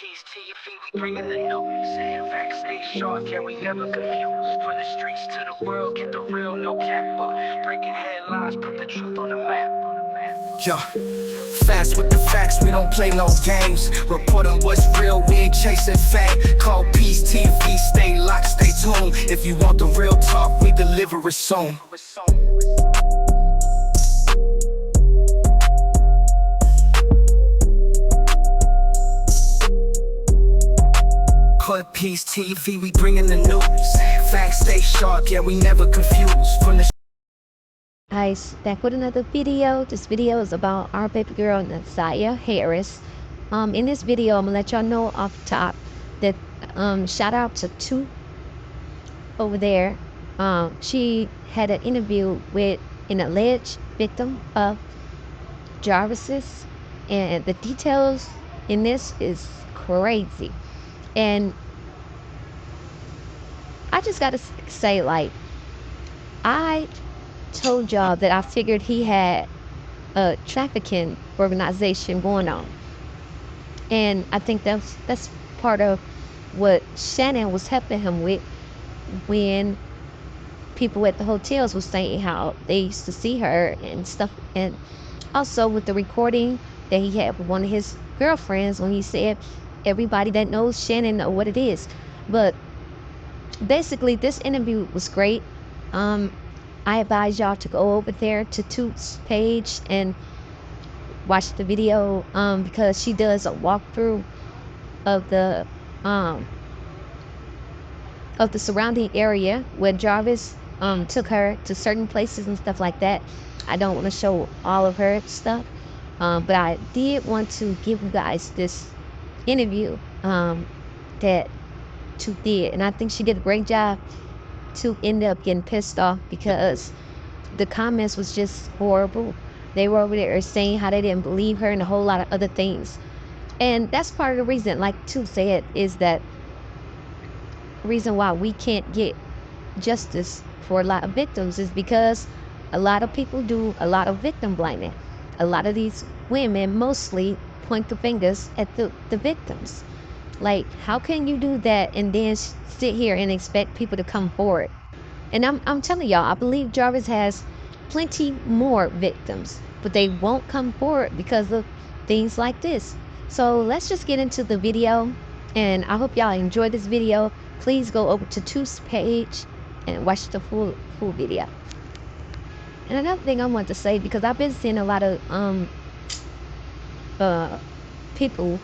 Peace to your feet, we bringing the news. Saying facts, stay sharp, yeah, we never confused. From the streets to the world, get the real, no cap. Breaking headlines, put the truth on the map. Yo, fast with the facts, we don't play no games. Reporting what's real, we ain't chasing fame. Call Peace TV, stay locked, stay tuned. If you want the real talk, we deliver it soon. Call Peace TV, we bringing the news. Facts stay sharp, yeah, we never confused. From the Guys, back with another video. This video is about our baby girl Nasiah Harris. In this video, I'm gonna let y'all know off top that shout out to Toot over there. She had an interview with an alleged victim of Jarvis's, and the details in this is crazy. And I just gotta say, like, I told y'all that I figured he had a trafficking organization going on, and I think that's part of what Shannon was helping him with when people at the hotels was saying how they used to see her and stuff, and also with the recording that he had with one of his girlfriends when he said everybody that knows Shannon know what it is. But basically this interview was great. I advise y'all to go over there to Toot's page and watch the video, because she does a walkthrough of the surrounding area where Jarvis took her to certain places and stuff like that. I don't want to show all of her stuff, but I did want to give you guys this interview that Toot did, and I think she did a great job. To end up getting pissed off because the comments was just horrible. They were over there saying how they didn't believe her and a whole lot of other things, and that's part of the reason, like Toot said, is that reason why we can't get justice for a lot of victims is because a lot of people do a lot of victim blaming. A lot of these women mostly point the fingers at the victims. Like, how can you do that and then sit here and expect people to come forward? And I'm telling y'all, I believe Jarvis has plenty more victims, but they won't come forward because of things like this. So let's just get into the video, and I hope y'all enjoy this video. Please go over to Toot's page and watch the full video. And another thing I want to say, because I've been seeing a lot of people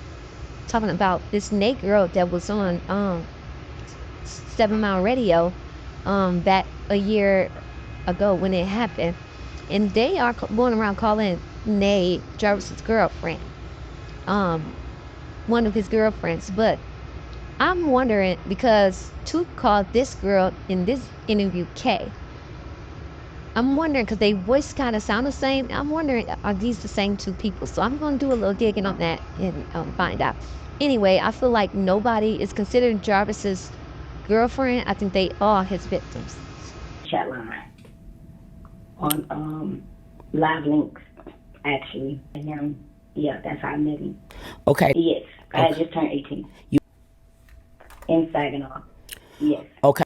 talking about this Nate girl that was on 7 Mile Radio back a year ago when it happened, and they are going around calling Nate Jarvis's girlfriend, one of his girlfriends. But I'm wondering, because Toot called this girl in this interview K, I'm wondering, because they voice kind of sound the same, I'm wondering, are these the same two people? So I'm going to do a little digging on that and find out. Anyway, I feel like nobody is considered Jarvis's girlfriend. I think they are his victims. Chat line on live links, actually. And yeah, that's how I met him. Okay. Yes, I had just turned 18. In Saginaw. Yes. Okay.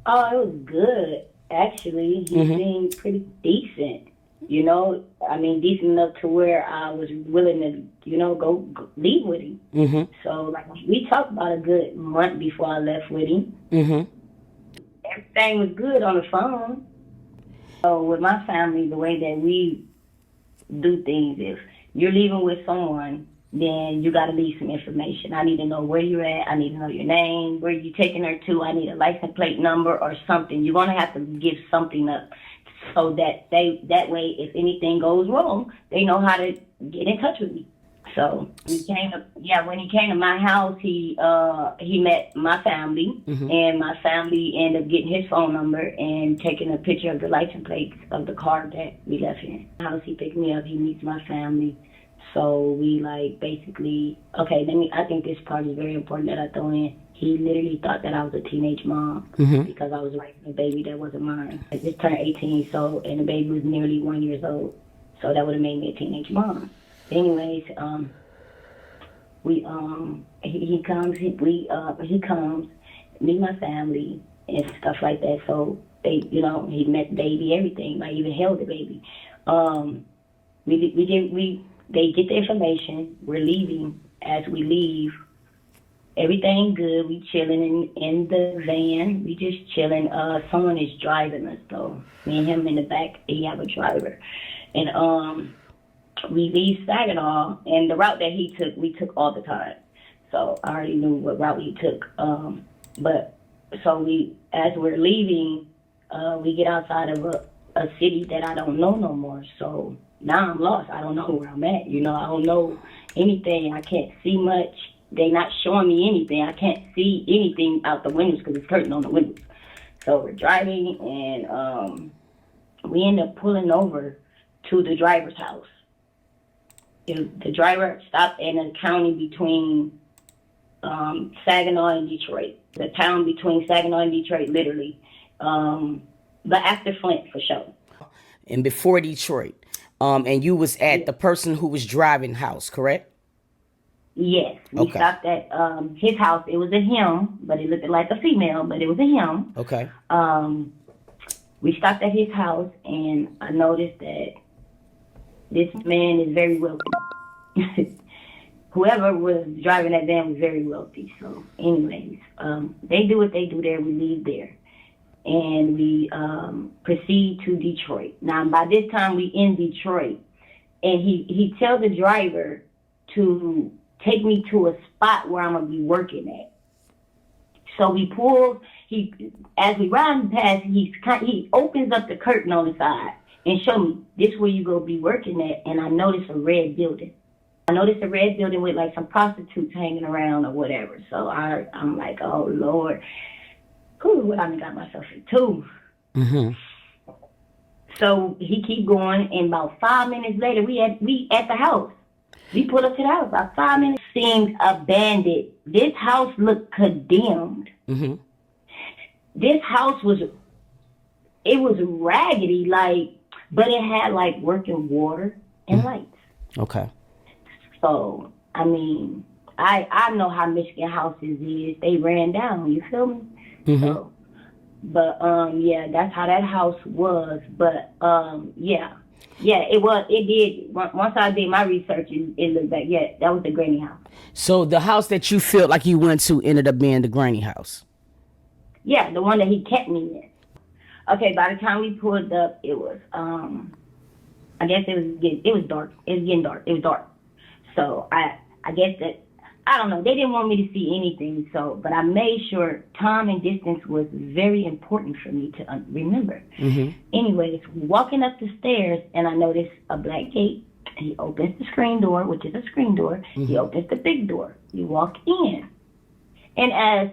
Oh, it was good. Actually, he seemed pretty decent. You know, I mean, decent enough to where I was willing to, you know, go leave with him. So, like, we talked about a good month before I left with him. Everything was good on the phone. So, with my family, the way that we do things, if you're leaving with someone, then you got to leave some information. I need to know where you're at. I need to know your name, where you're taking her to. I need a license plate number or something. You're going to have to give something up so that that way, if anything goes wrong, they know how to get in touch with me. So when he came to my house, he met my family, and my family ended up getting his phone number and taking a picture of the license plate of the car that we left in. The house, he picked me up. He meets my family. So we, like, basically, okay, I think this part is very important that I throw in. He literally thought that I was a teenage mom because I was raising a baby that wasn't mine. I just turned 18, and the baby was nearly 1 year old. So that would have made me a teenage mom. Anyways, He comes, he comes, meet my family and stuff like that. So they, he met the baby, everything. I even held the baby. They get the information. We're leaving. As we leave, everything good. We chilling in the van. We just chilling. Someone is driving us though. Me and him in the back. He have a driver, and we leave Saginaw, and the route that he took, we took all the time. So I already knew what route he took. But so as we're leaving, we get outside of a city that I don't know no more. So now I'm lost. I don't know where I'm at. I don't know anything. I can't see much. They not showing me anything. I can't see anything out the windows because it's curtain on the windows. So we're driving, and we end up pulling over to the driver's house. The driver stopped in a county between Saginaw and Detroit. The town between Saginaw and Detroit, literally. But after Flint, for sure. And before Detroit. And you was at the person who was driving house, correct? Yes. We stopped at his house. It was a him, but it looked like a female, but it was a him. Okay. We stopped at his house, and I noticed that this man is very wealthy. Whoever was driving that van was very wealthy. So anyways, they do what they do there. We leave there. And we proceed to Detroit. Now, by this time, we in Detroit. And he tells the driver to take me to a spot where I'm going to be working at. So we pull, as we ride past, he opens up the curtain on the side and show me, this where you go be working at. And I noticed a red building. I noticed a red building with like some prostitutes hanging around or whatever. So I'm like, oh Lord, what I got myself into. Mm-hmm. So he keep going, and about 5 minutes later, we at the house. We pulled up to the house. About 5 minutes, seemed abandoned. This house looked condemned. Mm-hmm. This house was raggedy, but it had like working water and lights. Okay. So, I mean, I know how Michigan houses is. They ran down, you feel me? Mm-hmm. So, but, yeah, that's how that house was. But, yeah, it did. Once I did my research, it looked like, yeah, that was the granny house. So the house that you felt like you went to ended up being the granny house? Yeah, the one that he kept me in. Okay, by the time we pulled up, it was, I guess it was dark. It was getting dark. It was dark. So I guess that, I don't know, they didn't want me to see anything. So, but I made sure time and distance was very important for me to remember. Mm-hmm. Anyways, walking up the stairs, and I noticed a black gate. He opens the screen door, which is a screen door. Mm-hmm. He opens the big door. You walk in. And as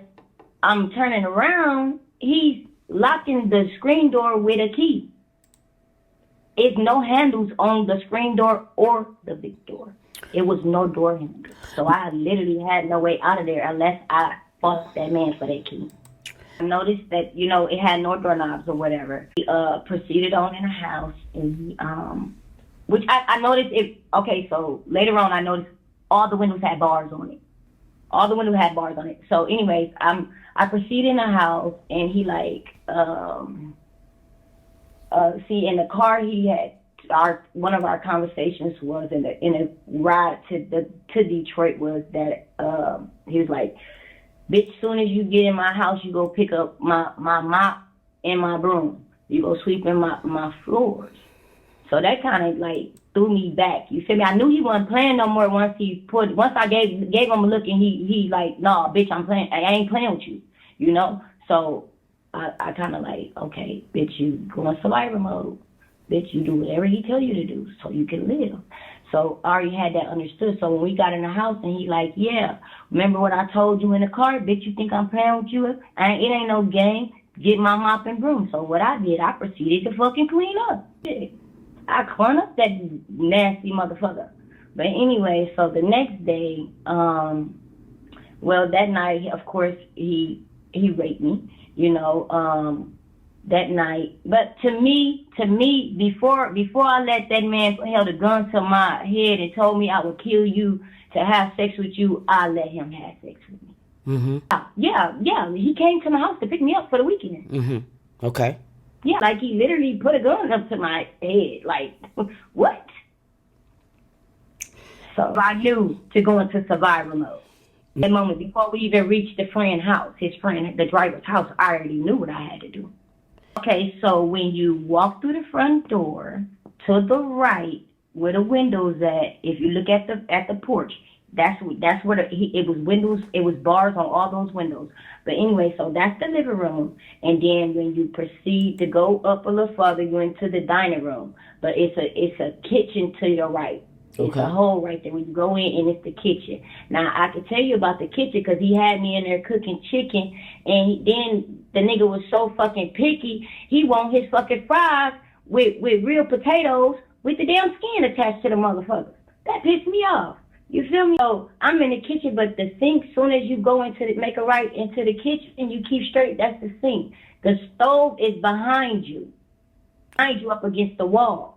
I'm turning around, he's locking the screen door with a key. It's no handles on the screen door or the big door. It was no door handle. So I literally had no way out of there unless I fought that man for that key. I noticed that, it had no doorknobs or whatever. He proceeded on in the house, and which I noticed so later on I noticed all the windows had bars on it. All the windows had bars on it. So anyways, I proceeded in the house, and he in the car he had, one of our conversations was in a ride to Detroit was that he was like, bitch, soon as you get in my house, you go pick up my mop and my broom. You go sweeping my floors. So that kind of threw me back. You feel me? I knew he wasn't playing no more once I gave him a look, and he nah, bitch, I ain't playing with you, So I kind of okay, bitch, you go in survivor mode. Bitch, you do whatever he tell you to do so you can live. So I already had that understood. So when we got in the house, and he yeah, remember what I told you in the car? Bitch, you think I'm playing with you? It ain't no game. Get my mop and broom. So what I did, I proceeded to fucking clean up. I cleaned up that nasty motherfucker. But anyway, so the next day, that night, of course, he raped me, that night. But to me, before I let that man held a gun to my head and told me I would kill you, to have sex with you, I let him have sex with me. Mm-hmm. Yeah. He came to my house to pick me up for the weekend. Mm-hmm. Okay. Yeah, like he literally put a gun up to my head. Like, what? So I knew to go into survival mode. That moment, before we even reached the friend's house, the driver's house, I already knew what I had to do. Okay, so when you walk through the front door, to the right, where the windows at, if you look at the porch, that's where it was windows, it was bars on all those windows. But anyway, so that's the living room, and then when you proceed to go up a little further, you're into the dining room. But it's a kitchen to your right. It's a hole right there when you go in, and it's the kitchen. Now, I can tell you about the kitchen because he had me in there cooking chicken, and then the nigga was so fucking picky, he want his fucking fries with real potatoes with the damn skin attached to the motherfuckers. That pissed me off. You feel me? So I'm in the kitchen, but the sink, soon as you go make a right into the kitchen, you keep straight, that's the sink. The stove is behind you up against the wall.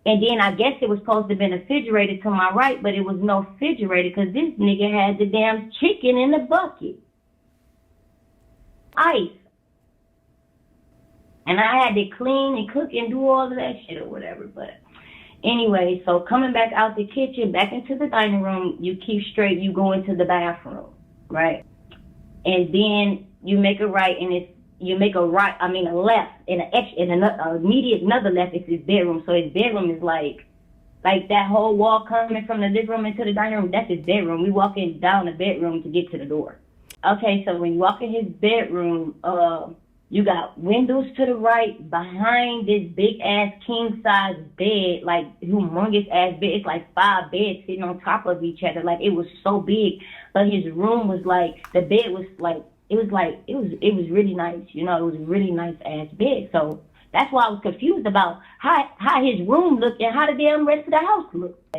And then I guess it was supposed to have been a refrigerator to my right, but it was no refrigerator because this nigga had the damn chicken in the bucket. Ice. And I had to clean and cook and do all of that shit or whatever. But anyway, so coming back out the kitchen, back into the dining room, you keep straight, you go into the bathroom, right? And then you make a right, and you make a left, and another left is his bedroom. So his bedroom is like that whole wall coming from the living room into the dining room, that's his bedroom. We walking down the bedroom to get to the door. Okay, so when you walk in his bedroom, you got windows to the right behind this big ass king size bed, like humongous ass bed. It's like 5 beds sitting on top of each other. Like it was so big, but his room was like, the bed was like, it was really nice, you know, it was a really nice ass bed. So that's why I was confused about how his room looked and how the damn rest of the house looked.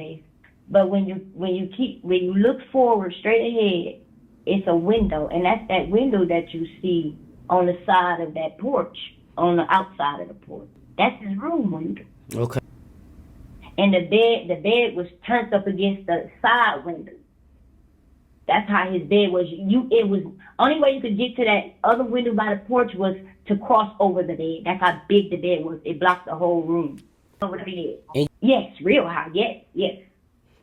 But when you look forward straight ahead, it's a window, and that's that window that you see on the side of that porch, on the outside of the porch. That's his room window. Okay. And the bed was turned up against the side window. That's how his bed was. It was only way you could get to that other window by the porch was to cross over the bed. That's how big the bed was. It blocked the whole room over the bed. Yes, real high. Yes. It's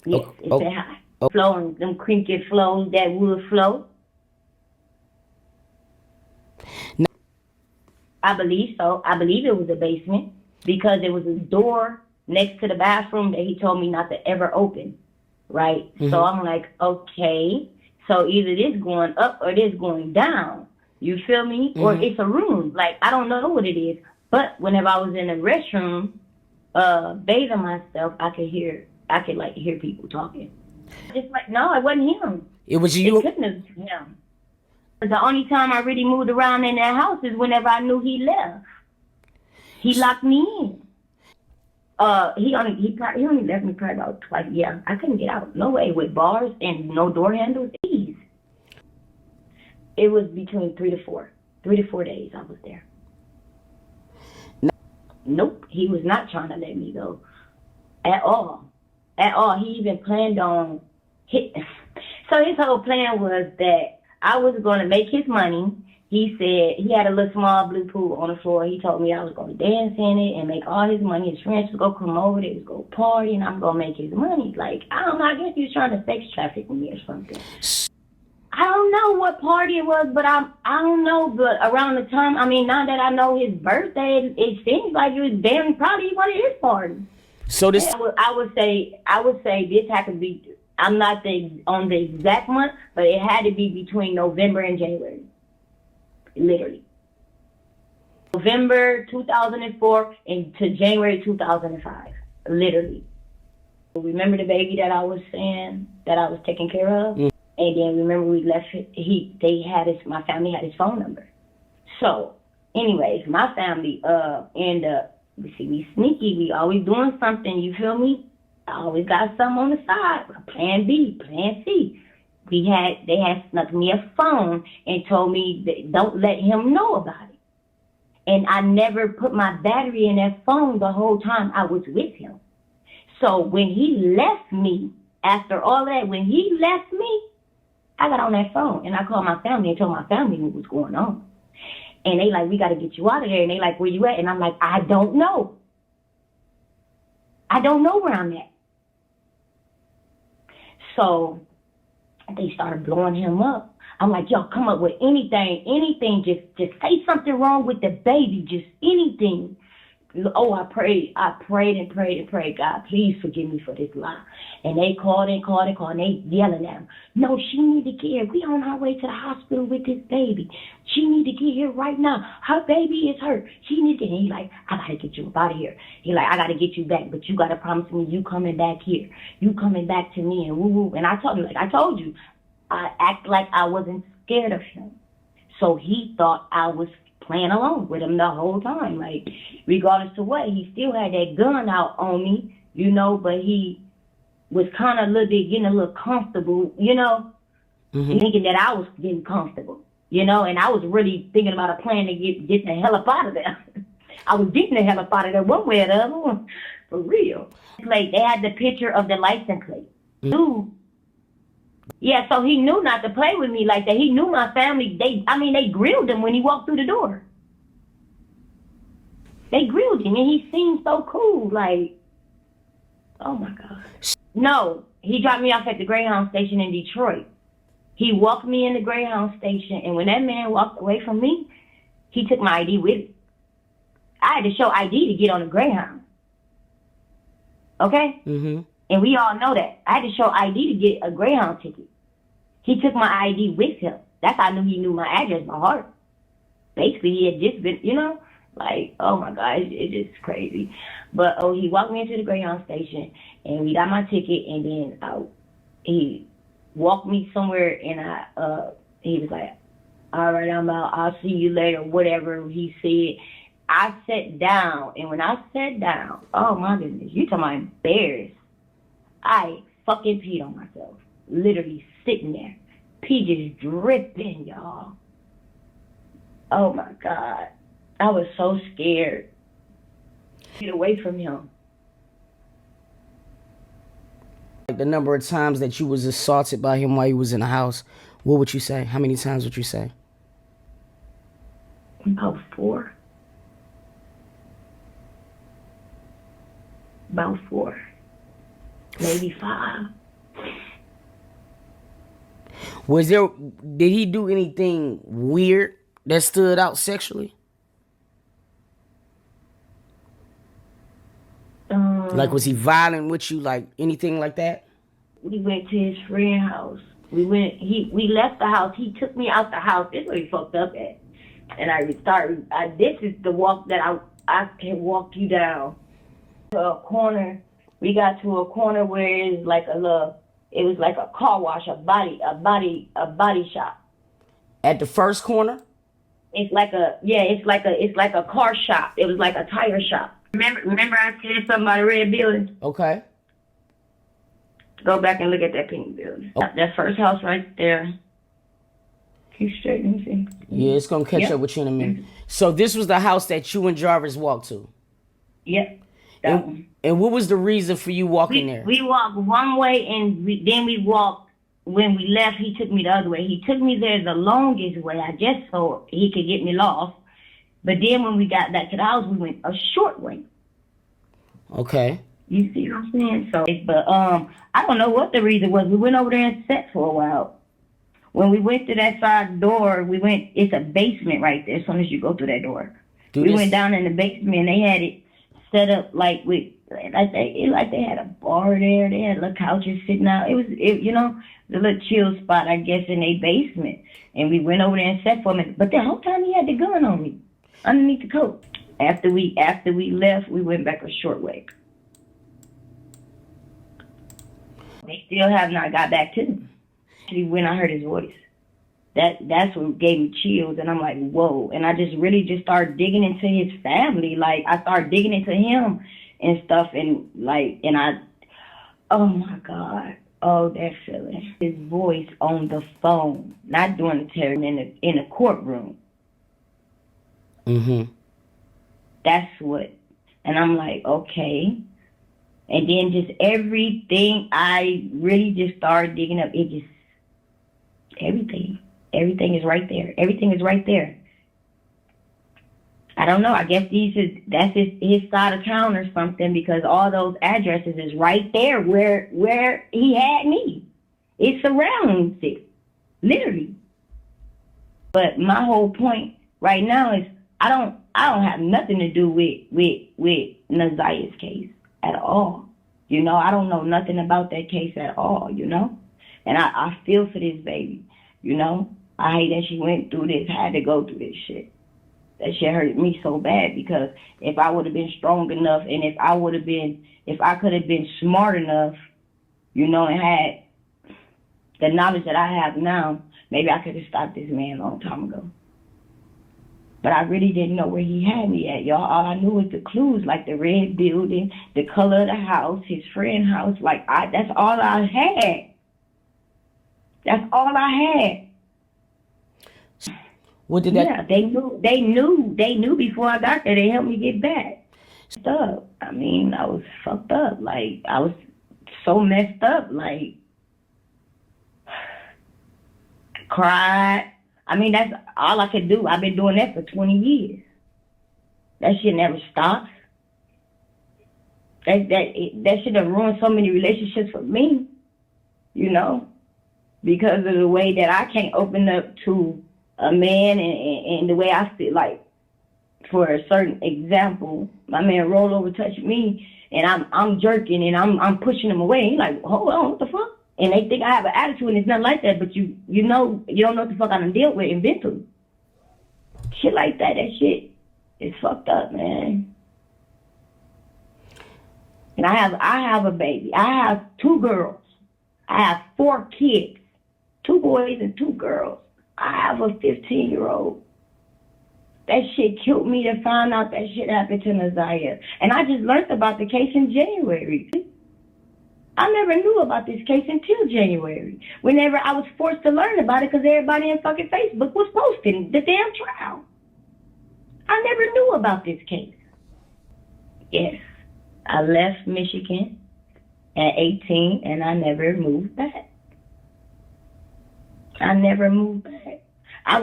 that high. Floor and them creaky floors, that wood floor. No. I believe so. I believe it was a basement because there was a door next to the bathroom that he told me not to ever open. Right? Mm-hmm. So I'm like, okay, so either this going up or this going down. You feel me? Mm-hmm. Or it's a room. Like, I don't know what it is. But whenever I was in the restroom, bathing myself, I could hear people talking. Just like, no, it wasn't him. It was you? It couldn't have been him. The only time I really moved around in that house is whenever I knew he left. He locked me in. He only left me probably about twice. Yeah, I couldn't get out. No way, with bars and no door handles. Ease. It was between 3 to 4 days I was there. No. Nope, he was not trying to let me go at all. He even planned on so his whole plan was that I was going to make his money. He said he had a little small blue pool on the floor. He told me I was going to dance in it and make all his money. His friends was going to come over. They was going to party, and I'm going to make his money. Like, I don't know. I guess he was trying to sex traffic me or something. I don't know what party it was, but I don't know. But around the time, now that I know his birthday, it seems like it was damn probably one of his parties. So this, I would say this had to be. I'm not on the exact month, but it had to be between November and January. Literally. November 2004 and to January 2005. Literally. Remember the baby that I was saying that I was taking care of? Mm. And then remember we left, my family had his phone number. So, anyways, my family ended up, we sneaky, we always doing something, you feel me? I always got something on the side. Plan B, plan C. They had snuck me a phone and told me that don't let him know about it. And I never put my battery in that phone the whole time I was with him. So when he left me, after all that, when he left me, I got on that phone and I called my family and told my family what was going on. And they like, we got to get you out of there. And they like, where you at? And I'm like, I don't know. I don't know where I'm at. So they started blowing him up. I'm like, y'all come up with anything. Just say something wrong with the baby, just anything. Oh, I prayed and prayed. God, please forgive me for this lie. And they called, and they yelling at him. No, she need to get here. We on our way to the hospital with this baby. She need to get here right now. Her baby is hurt. She need to. And he like, I gotta get you up out of here. He like, I gotta get you back, but you gotta promise me you coming back here. You coming back to me and woo woo. And I told you, I act like I wasn't scared of him. So he thought I was playing along with him the whole time. Like, regardless of what, he still had that gun out on me, you know, but he was kind of a little bit getting a little comfortable, you know, thinking that I was getting comfortable, you know, and I was really thinking about a plan to get the hell up out of there. I was getting the hell up out of there one way or the other, for real. Like, they had the picture of the license plate. Yeah, so he knew not to play with me like that. He knew my family. They grilled him when he walked through the door. They grilled him, and he seemed so cool. Like, oh my God. No, he dropped me off at the Greyhound station in Detroit. He walked me in the Greyhound station, and when that man walked away from me, he took my ID with him. I had to show ID to get on the Greyhound. Okay? And we all know that. I had to show ID to get a Greyhound ticket. He took my ID with him. That's how I knew he knew my address by heart. Basically, he had just been, you know, like, oh my God, it's just crazy. But, he walked me into the Greyhound station, and we got my ticket, and then he walked me somewhere, and he was like, all right, I'm out. I'll see you later, whatever he said. I sat down, and when I sat down, oh my goodness, you talking about embarrassed. I fucking peed on myself. Literally sitting there. Pee just dripping, y'all. Oh my God. I was so scared. Get away from him. The number of times that you was assaulted by him while you was in the house, what would you say? How many times would you say? About 4. About 4. Maybe 5. Did he do anything weird that stood out sexually? Like, was he violent with you? Like, anything like that? We went to his friend's house. We left the house. He took me out the house. This is where he fucked up at. And this is the walk that I can walk you down to a corner. We got to a corner where it was like a car wash, a body shop. At the first corner? It's like a car shop. It was like a tire shop. Remember I said something about a red building? Okay. Go back and look at that pink building. Oh. That first house right there. Keep straight, let me see. Yeah, it's gonna catch up with you in a minute. So this was the house that you and Jarvis walked to? Yep. And what was the reason for you walking there? We walked one way, and then we walked. When we left, he took me the other way. He took me there the longest way, I guess, so he could get me lost. But then when we got back to the house, we went a short way. Okay. You see what I'm saying? So, but I don't know what the reason was. We went over there and sat for a while. When we went to that side door, it's a basement right there as soon as you go through that door. We went down in the basement, and they had it set up like they had a bar there. They had little couches sitting out. It was the little chill spot, I guess, in their basement. And we went over there and sat for a minute. But the whole time he had the gun on me underneath the coat. After we left, we went back a short way. They still have not got back to me. Actually, when I heard his voice, that's what gave me chills, and I'm like, whoa. And I just started digging into his family. Like, I started digging into him and stuff, and oh my God. Oh, that feeling. His voice on the phone, not doing the terror in the courtroom. Mm-hmm. That's what. And I'm like, okay. And then just everything, I really just started digging up. It just, everything is right there. Everything is right there. I don't know. I guess that's his side of town or something, because all those addresses is right there where he had me. It surrounds it, literally. But my whole point right now is I don't have nothing to do with Nazia's case at all. You know, I don't know nothing about that case at all, you know? And I feel for this baby, you know? I hate that she went through this, had to go through this shit. That shit hurt me so bad, because if I would have been strong enough, and if I could have been smart enough, you know, and had the knowledge that I have now, maybe I could have stopped this man a long time ago. But I really didn't know where he had me at, y'all. All I knew was the clues, like the red building, the color of the house, his friend's house. Like, that's all I had. That's all I had. What did that? Yeah, they knew before I got there. They helped me get back. Up. I mean, I was fucked up. Like, I was so messed up. Like, cried. I mean, that's all I could do. I've been doing that for 20 years. That shit never stops. That should have ruined so many relationships for me, you know, because of the way that I can't open up to a man, and the way I feel. Like, for a certain example, my man roll over, touch me, and I'm jerking, and I'm pushing him away. He's like, hold on, what the fuck? And they think I have an attitude, and it's not like that. But you know, you don't know what the fuck I done dealt with and been through. Shit like that. That shit is fucked up, man. And I have a baby. I have 2 girls. I have 4 kids, 2 boys and 2 girls. I have a 15-year-old. That shit killed me to find out that shit happened to Nazia. And I just learned about the case in January. I never knew about this case until January, whenever I was forced to learn about it because everybody in fucking Facebook was posting the damn trial. I never knew about this case. Yes, I left Michigan at 18, and I never moved back. I never moved back. I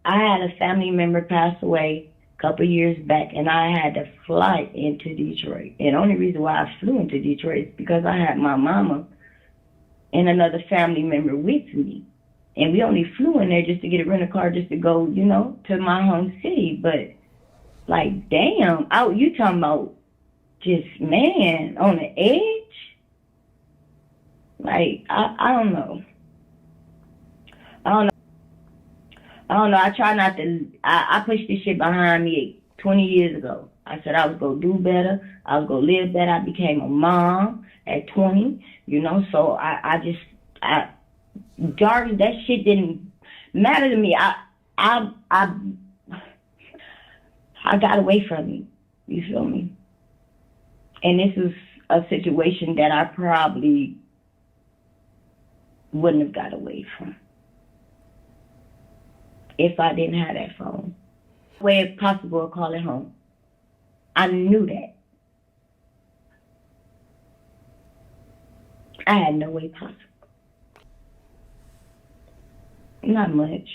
had a family member pass away a couple years back, and I had to fly into Detroit. And the only reason why I flew into Detroit is because I had my mama and another family member with me. And we only flew in there just to get a rental car, just to go, you know, to my home city. But, like, damn, you talking about just, man, on the edge? Like, I don't know. I don't know. I try not to. I pushed this shit behind me 20 years ago. I said I was going to do better. I was going to live better. I became a mom at 20, you know. So Jarvis, that shit didn't matter to me. I got away from it. You feel me? And this is a situation that I probably wouldn't have got away from if I didn't have that phone. Way it's possible to call it home. I knew that. I had no way possible. Not much.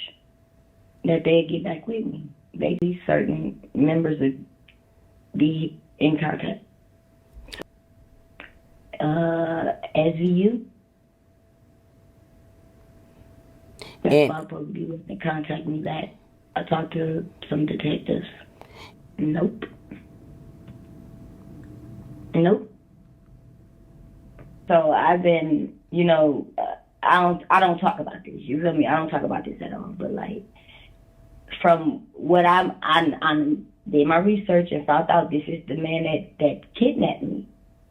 That they'd get back with me. Maybe certain members would be in contact. SVU. That's why supposed to be with me, contact me back. I talked to some detectives. Nope. So I've been, you know, I don't talk about this. You feel me? I don't talk about this at all. But like, from what I did my research and found out this is the man that kidnapped me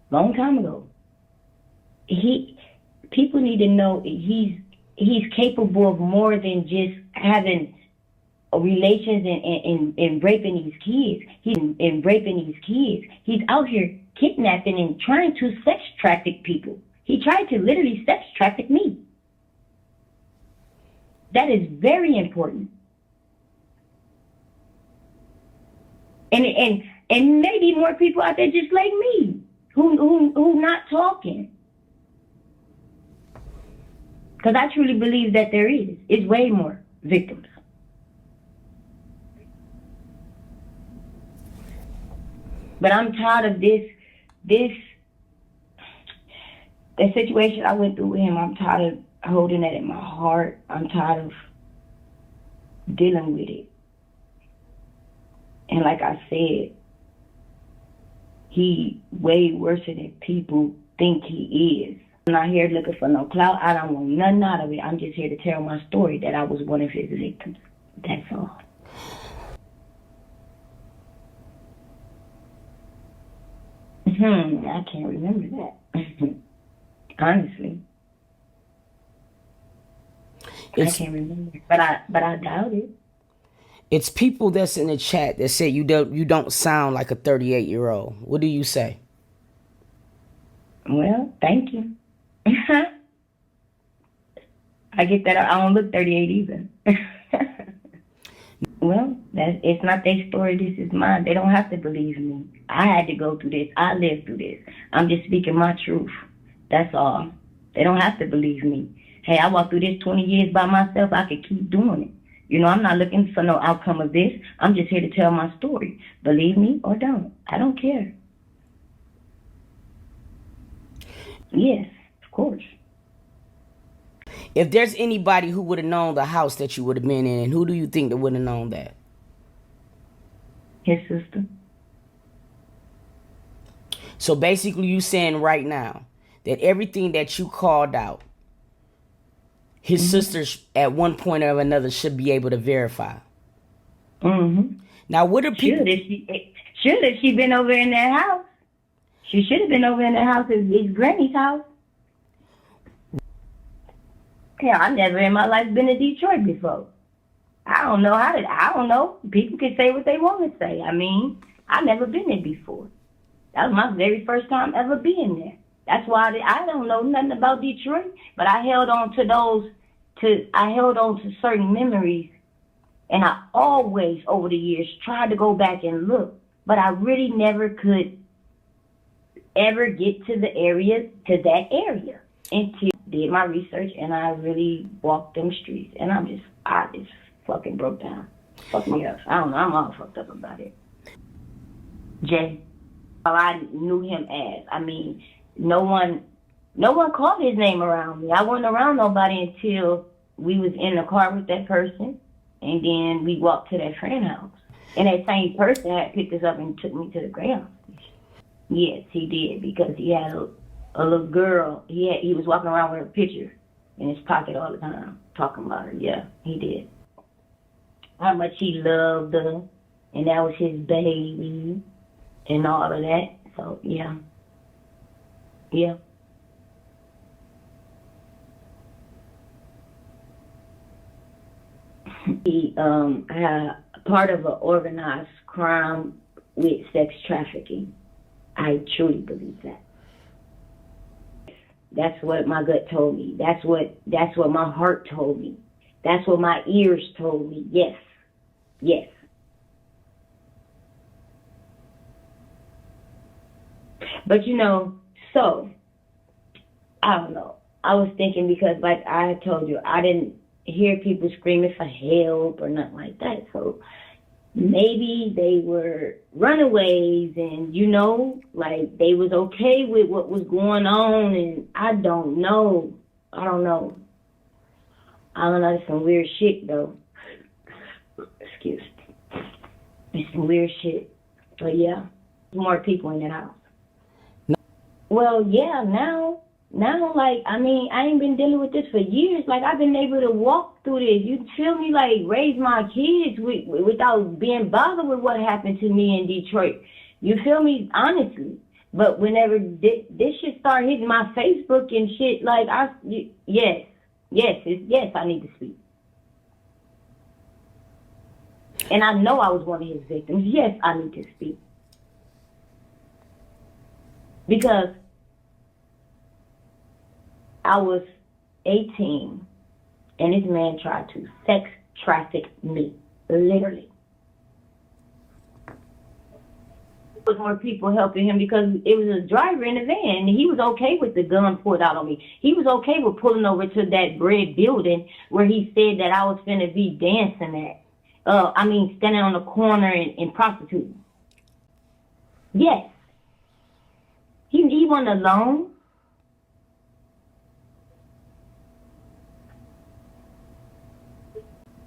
long time ago. People need to know he's capable of more than just having relations and raping these kids. He's out here kidnapping and trying to sex traffic people. He tried to literally sex traffic me. That is very important. And maybe more people out there just like me. who's not talking. Because I truly believe that there is. It's way more victims. But I'm tired of the situation I went through with him. I'm tired of holding that in my heart. I'm tired of dealing with it. And like I said, he way worse than people think he is. I'm not here looking for no clout. I don't want nothing out of it. I'm just here to tell my story that I was one of his victims. That's all. I can't remember that. Honestly. I can't remember. But I doubt it. It's people that's in the chat that say you don't sound like a 38-year-old. What do you say? Well, thank you. I get that. I don't look 38 either. Well, it's not their story. This is mine. They don't have to believe me. I had to go through this. I lived through this. I'm just speaking my truth. That's all. They don't have to believe me. Hey, I walked through this 20 years by myself. I could keep doing it. You know, I'm not looking for no outcome of this. I'm just here to tell my story. Believe me or don't. I don't care. Yes, of course. If there's anybody who would have known the house that you would have been in, who do you think that would have known that? His sister. So basically you saying right now that everything that you called out, his sisters at one point or another should be able to verify. Now, what are people... Should have she been over in that house. She should have been over in that house. It's Granny's house. Yeah, I never in my life been to Detroit before. I don't know. People can say what they want to say. I mean, I never been there before. That was my very first time ever being there. That's why I don't know nothing about Detroit, but I held on to certain memories, and I always, over the years, tried to go back and look, but I really never could ever get to that area until I did my research and I really walked them streets, and I just fucking broke down. Fuck me up. I don't know. I'm all fucked up about it. Jay. All I knew him as. I mean, no one called his name around me. I wasn't around nobody until we was in the car with that person, and then we walked to that friend house. And that same person had picked us up and took me to the Greyhound station. Yes, he did, because he had a little girl. He was walking around with a picture in his pocket all the time, talking about her. Yeah, he did. How much he loved her, and that was his baby, and all of that. So, yeah. Yeah. He part of an organized crime with sex trafficking. I truly believe that. That's what my gut told me. That's what my heart told me. That's what my ears told me. Yes. Yes. But so I don't know. I was thinking, because like I told you, I didn't hear people screaming for help or nothing like that. So maybe they were runaways and, like they was okay with what was going on, and I don't know. It's some weird shit though. Excuse me. It's some weird shit. But yeah, more people in that house. Well, yeah, now, like, I mean, I ain't been dealing with this for years. Like, I've been able to walk through this. You feel me? Like, raise my kids without being bothered with what happened to me in Detroit. You feel me? Honestly. But whenever this shit started hitting my Facebook and shit, like, yes, I need to speak. And I know I was one of his victims. Yes, I need to speak. Because I was 18, and this man tried to sex traffic me, literally. was more people helping him because it was a driver in the van, and he was okay with the gun pulled out on me. He was okay with pulling over to that red building where he said that I was finna be dancing at. Standing on the corner and prostituting. Yes. He wasn't alone.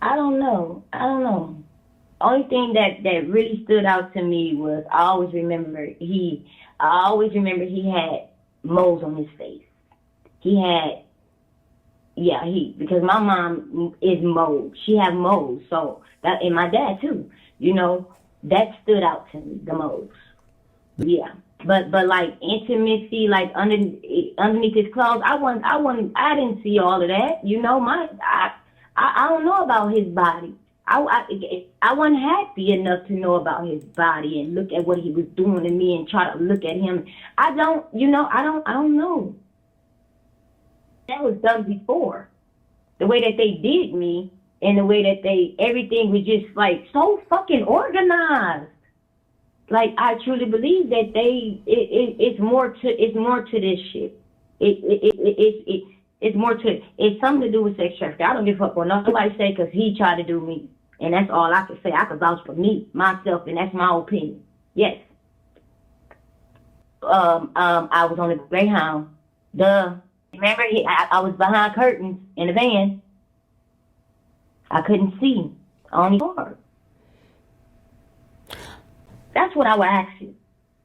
I don't know. Only thing that really stood out to me was I always remember he had moles on his face. Because my mom is moles. She had moles, so that, and my dad too. That stood out to me, the moles. Yeah. But like intimacy, like underneath his clothes, I didn't see all of that. I don't know about his body. I wasn't happy enough to know about his body and look at what he was doing to me and try to look at him. I don't know. That was done before. The way that they did me and the way that everything was just like so fucking organized. Like, I truly believe that it's more to this shit. It's more to it. It's something to do with sex trafficking. I don't give a fuck what nobody say because he tried to do me. And that's all I can say. I can vouch for me, myself, and that's my opinion. Yes. I was on a Greyhound. Remember, I was behind curtains in the van. I couldn't see. Only hard. That's what I would ask him.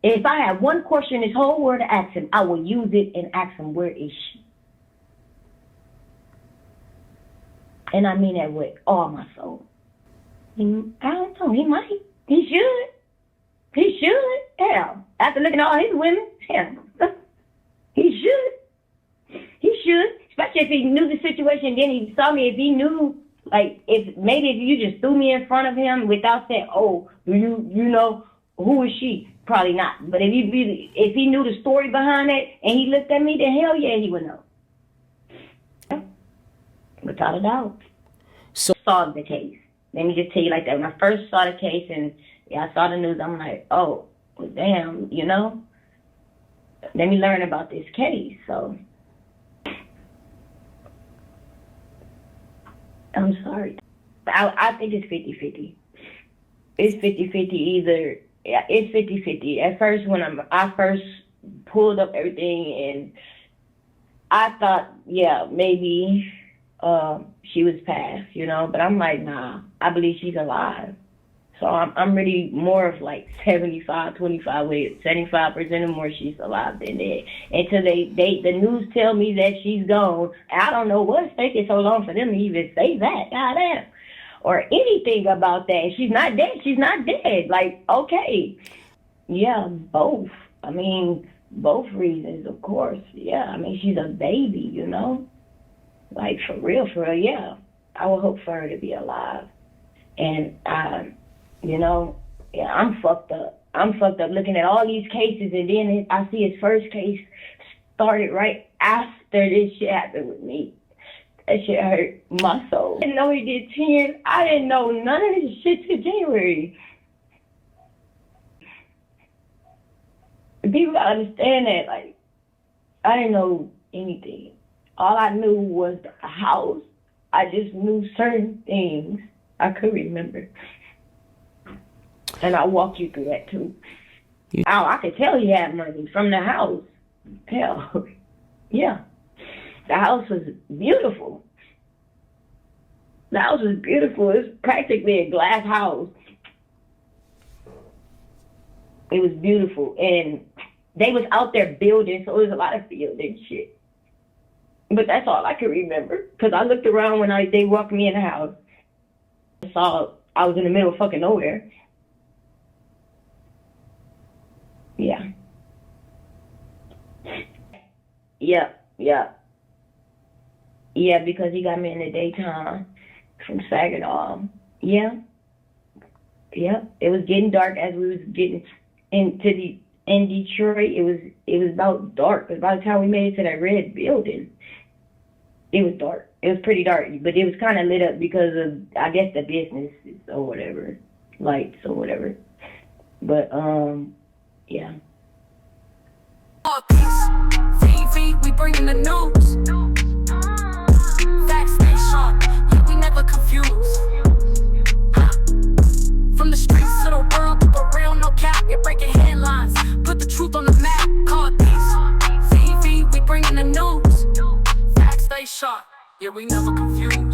If I had one question in this whole world to ask him, I would use it and ask him, where is she? And I mean that with all my soul. I don't know, he might. He should. Hell, after looking at all his women, hell, he should. Especially if he knew the situation, then he saw me. If he knew, like, if you just threw me in front of him without saying, oh, do you know, who is she? Probably not. But if he knew the story behind it and he looked at me, then hell yeah, he would know. Yeah. Without a doubt. So solved the case. Let me just tell you like that. When I first saw the case and I saw the news, I'm like, oh, well, damn, let me learn about this case. So I'm sorry. I think it's 50-50. It's 50-50 either. Yeah, it's 50-50. At first, when I first pulled up everything, and I thought, yeah, maybe she was passed, but I'm like, nah, I believe she's alive. So I'm really more of like 75-25 with 75% or more she's alive than dead. Until the news tell me that she's gone. I don't know what's taking so long for them to even say that. Goddamn. Or anything about that. She's not dead. She's not dead. Like, okay. Yeah, both. I mean, both reasons, of course. Yeah, I mean, she's a baby, Like, for real, yeah. I would hope for her to be alive. And, yeah, I'm fucked up. I'm fucked up looking at all these cases, and then I see his first case started right after this shit happened with me. That shit hurt my soul. I didn't know he did 10. I didn't know none of this shit till January. People gotta understand that, like, I didn't know anything. All I knew was the house. I just knew certain things I could remember. And I'll walk you through that too. I could tell he had money from the house. Hell, yeah. The house was beautiful. The house was beautiful. It was practically a glass house. It was beautiful. And they was out there building, so it was a lot of field and shit. But that's all I could remember. Because I looked around when they walked me in the house. I saw I was in the middle of fucking nowhere. Yeah. Yeah, because he got me in the daytime from Saginaw. Yeah. It was getting dark as we was getting in Detroit. It was about dark. Because by the time we made it to that red building, it was dark. It was pretty dark, but it was kind of lit up because of, I guess, the business or whatever, lights or whatever. But Yeah. TV, we bringing the news. Facts stay sharp, yeah, we never confuse. From the streets to the world, keep it real, no cap. You're breaking headlines, put the truth on the map. Call peace. TV, we bringing the news. Facts stay sharp, yeah, we never confuse.